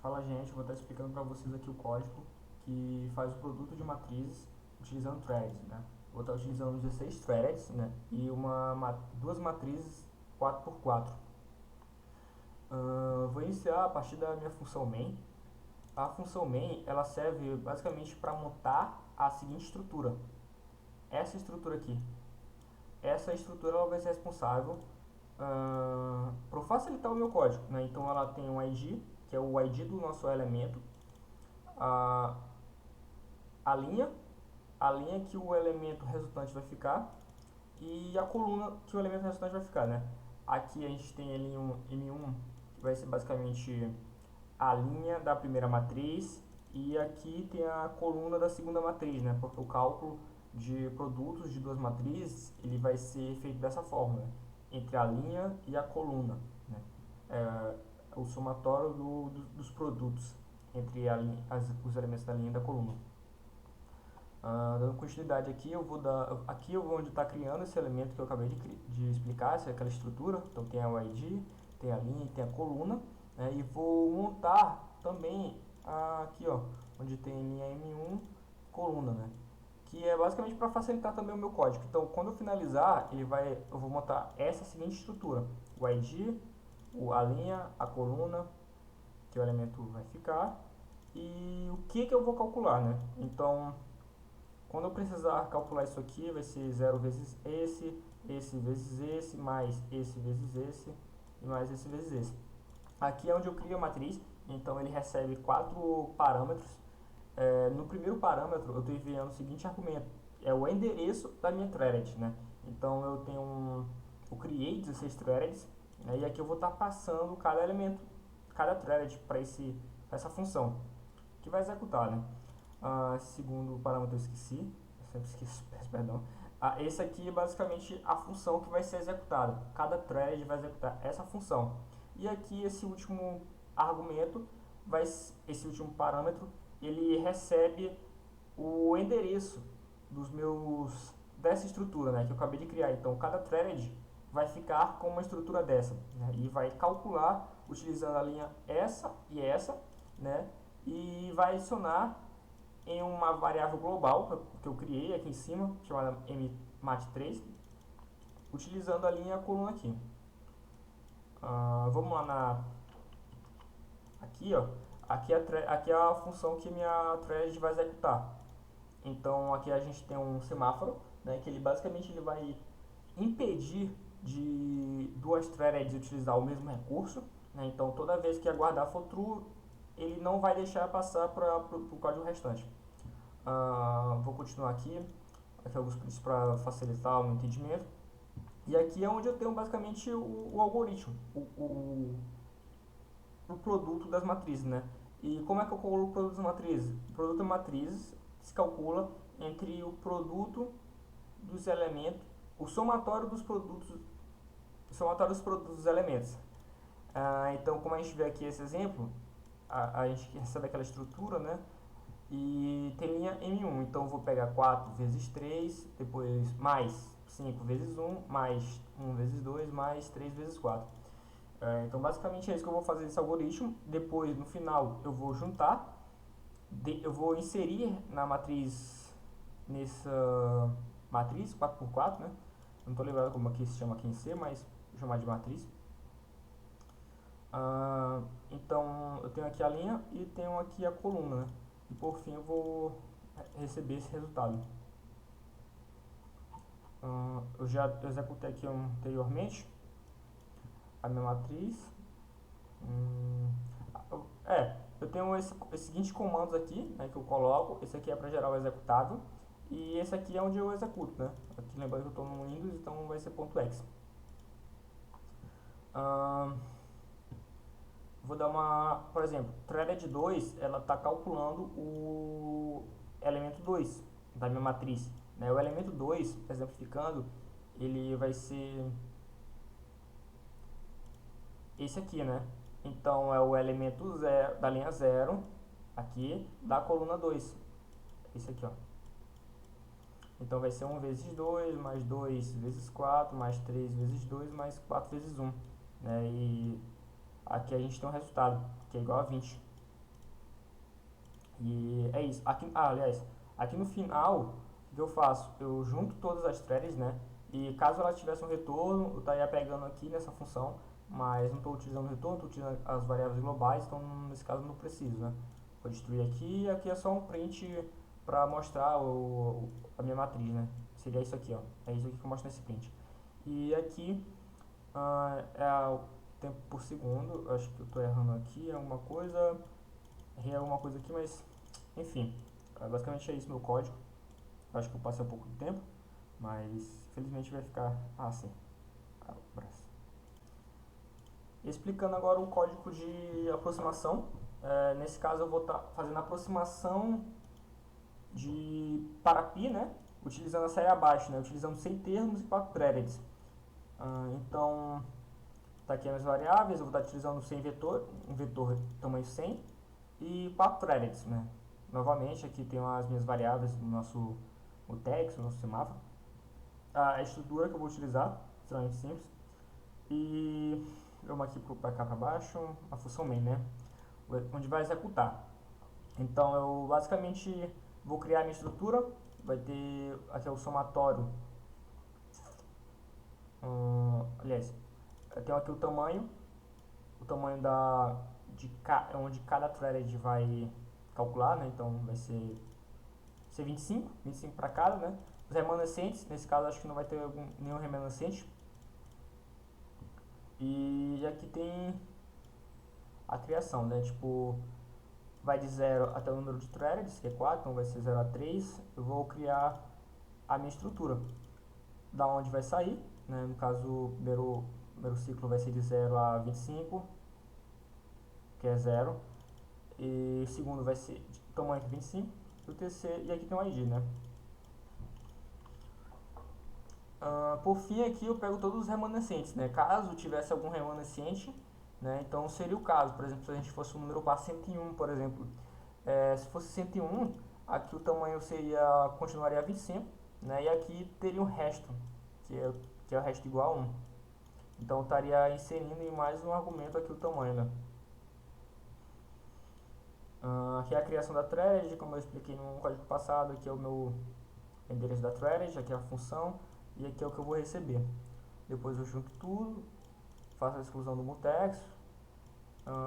Fala gente, eu vou estar explicando para vocês aqui o código que faz o produto de matrizes utilizando threads, né? Vou estar utilizando 16 threads, né? E duas matrizes 4x4. Vou iniciar a partir da minha função main. A função main ela serve basicamente para montar a seguinte estrutura. Essa estrutura aqui. Essa estrutura ela vai ser responsável para facilitar o meu código, né? Então ela tem um ID, que é o ID do nosso elemento, a, a linha, a linha que o elemento resultante vai ficar e a coluna que o elemento resultante vai ficar, né? Aqui a gente tem M1 que vai ser basicamente a linha da primeira matriz e aqui tem a coluna da segunda matriz, né? Porque o cálculo de produtos de duas matrizes ele vai ser feito dessa forma, né? Entre a linha e a coluna, né? É, o somatório dos produtos entre os elementos da linha e da coluna. Dando continuidade aqui, aqui eu vou onde está criando esse elemento que eu acabei de explicar, essa é aquela estrutura. Então tem o ID, tem a linha e tem a coluna, né? E vou montar também aqui, ó, onde tem linha M1, coluna, né? Que é basicamente para facilitar também o meu código. Então, quando eu finalizar, eu vou montar essa seguinte estrutura: o ID, a linha, a coluna, que o elemento vai ficar, e o que eu vou calcular, né? Então, quando eu precisar calcular isso aqui, vai ser 0 vezes esse vezes esse, mais esse vezes esse, e mais esse vezes esse. Aqui é onde eu crio a matriz, então ele recebe 4 parâmetros. No primeiro parâmetro, eu estou enviando o seguinte argumento, é o endereço da minha thread, né? Então eu criei 16 threads, né? E aqui eu vou estar passando cada elemento, cada thread para essa função, que vai executar, né? Segundo parâmetro eu esqueci, eu sempre esqueço, peço perdão. Esse aqui é basicamente a função que vai ser executada. Cada thread vai executar essa função. E aqui esse último argumento, esse último parâmetro, ele recebe o endereço dessa estrutura, né, que eu acabei de criar. Então cada thread vai ficar com uma estrutura dessa, né, e vai calcular utilizando a linha essa, né, e vai adicionar em uma variável global que eu criei aqui em cima, chamada mmat3, utilizando a linha e a coluna aqui. Vamos lá aqui, ó. Aqui é a função que minha thread vai executar. Então aqui a gente tem um semáforo, né, que ele basicamente ele vai impedir de duas threads utilizar o mesmo recurso, né? Então toda vez que aguardar for true, ele não vai deixar passar para o código restante. Vou continuar aqui alguns prints para facilitar o meu entendimento. E aqui é onde eu tenho basicamente o algoritmo, o produto das matrizes, né? E como é que eu calculo o produto das matrizes? O produto das matrizes se calcula entre o produto dos elementos, o somatório dos produtos dos elementos. Então, como a gente vê aqui esse exemplo, a gente recebe aquela estrutura, né? E tem linha M1, então eu vou pegar 4 vezes 3, depois mais 5 vezes 1, mais 1 vezes 2, mais 3 vezes 4. Então basicamente é isso que eu vou fazer nesse algoritmo. Depois, no final, eu vou juntar, eu vou inserir na matriz, nessa matriz 4x4, né? Não estou lembrado como aqui se chama aqui em C, mas vou chamar de matriz. Então eu tenho aqui a linha e tenho aqui a coluna, né? E por fim eu vou receber esse resultado. Eu já executei aqui anteriormente a minha matriz. Eu tenho esses seguintes comandos aqui, né, que eu coloco. Esse aqui é para gerar o executável e esse aqui é onde eu executo, né? Aqui lembrando que eu estou no Windows, então vai ser .exe. Vou dar por exemplo, thread 2, ela está calculando o elemento 2 da minha matriz, né? O elemento 2, exemplificando, ele vai ser esse aqui, né? Então é o elemento zero, da linha 0 aqui da coluna 2, esse aqui, ó. Então vai ser 1 vezes 2, mais 2 vezes 4, mais 3 vezes 2, mais 4 vezes 1, né? E aqui a gente tem um resultado que é igual a 20. E é isso. Aqui, aliás, aqui no final, o que eu faço? Eu junto todas as threads, né? E caso ela tivesse um retorno, eu estaria pegando aqui nessa função, mas não estou utilizando o retorno, estou utilizando as variáveis globais, então nesse caso não preciso, né? Vou destruir aqui e aqui é só um print para mostrar a minha matriz, né? Seria isso aqui, ó. É isso aqui que eu mostro nesse print. E aqui é o tempo por segundo. Acho que eu estou errando aqui alguma coisa. Errei alguma coisa aqui, mas enfim. Basicamente é isso meu código. Acho que eu passei um pouco do tempo, mas felizmente vai ficar assim. Explicando agora o código de aproximação. Nesse caso eu vou estar fazendo a aproximação para pi, né? Utilizando a série abaixo, né? Utilizando 100 termos e 4 threads. Então, tá aqui as variáveis, eu vou estar utilizando 100 vetor, um vetor tamanho 100 e 4 threads, né? Novamente, aqui tem as minhas variáveis do nosso o text, o nosso semáforo. A estrutura que eu vou utilizar, extremamente simples. E vamos aqui para cá para baixo, a função main, né? Onde vai executar. Então eu basicamente vou criar a minha estrutura, vai ter aqui o somatório, aliás, eu tenho aqui o tamanho onde cada thread vai calcular, né? Então vai ser 25 para cada, né? Os remanescentes, nesse caso acho que não vai ter nenhum remanescente. E aqui tem a criação, né? Tipo, vai de 0 até o número de threads, que é 4, então vai ser 0 a 3. Eu vou criar a minha estrutura, da onde vai sair, né? No caso, o primeiro ciclo vai ser de 0 a 25, que é 0. E o segundo vai ser de tamanho 25. E o terceiro, e aqui tem um ID, né? Por fim, aqui eu pego todos os remanescentes, né? Caso tivesse algum remanescente, né? Então seria o caso, por exemplo, se a gente fosse um número par 101, por exemplo. Se fosse 101, aqui o tamanho continuaria a 25, né? E aqui teria um resto, que é o resto igual a 1. Então eu estaria inserindo em mais um argumento aqui o tamanho, né? Aqui é a criação da thread, como eu expliquei no código passado, aqui é o meu endereço da thread, aqui é a função e aqui é o que eu vou receber. Depois eu junto tudo, faço a exclusão do mutex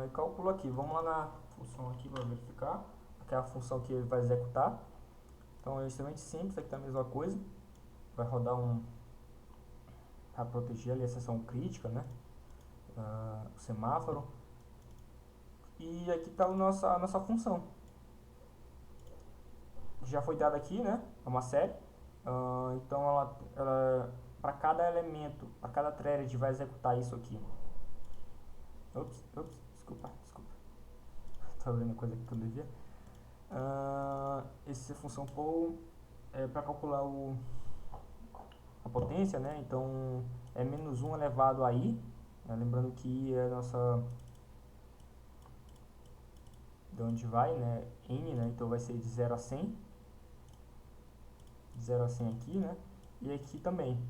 e calculo aqui. Vamos lá na função aqui para verificar, que é a função que ele vai executar. Então é extremamente simples, aqui está a mesma coisa. Vai rodar para proteger ali a seção crítica, né? O semáforo. E aqui está a nossa função. Já foi dada aqui, né? É uma série. Então ela para cada elemento, para cada thread vai executar isso aqui. Desculpa. Estava vendo coisa aqui que eu devia. Essa função poll é para calcular a potência, né? Então é menos 1 elevado a i, né? Lembrando que i é a nossa, de onde vai, né? N, né? Então vai ser de 0 a 100, de 0 a 100 aqui, né? E aqui também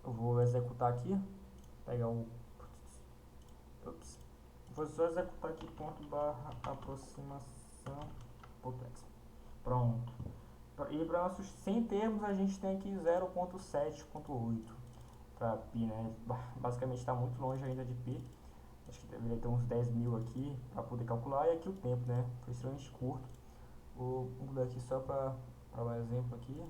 eu vou executar aqui, pegar vou só executar aqui ponto barra aproximação potência. Pronto. E para nossos 100 termos a gente tem aqui 0.7.8 para pi, né? Basicamente está muito longe ainda de pi. Acho que deveria ter uns 10 mil aqui para poder calcular. E aqui o tempo, né? Foi extremamente curto. Vou mudar aqui só para um exemplo aqui.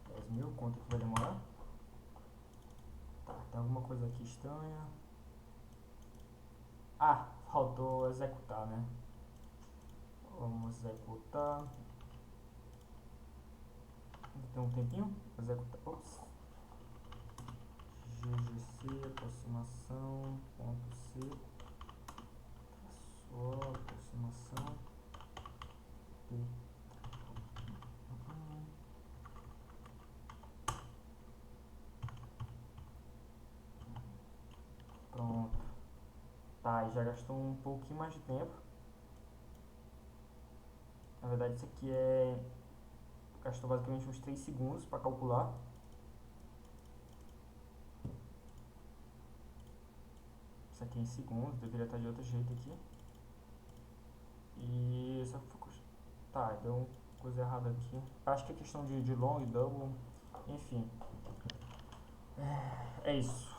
10 mil, quanto que vai demorar? Tá, tem alguma coisa aqui estranha. Faltou executar, né? Vamos executar. Tem um tempinho? Executar. GGC aproximação ponto C só aproximação P. Pronto. Tá, e já gastou um pouquinho mais de tempo. Na verdade isso aqui gastou basicamente uns 3 segundos para calcular. Isso aqui é em segundos, deveria estar de outro jeito aqui. E essa tá, deu uma coisa errada aqui. Acho que é questão de long, double, enfim. É isso.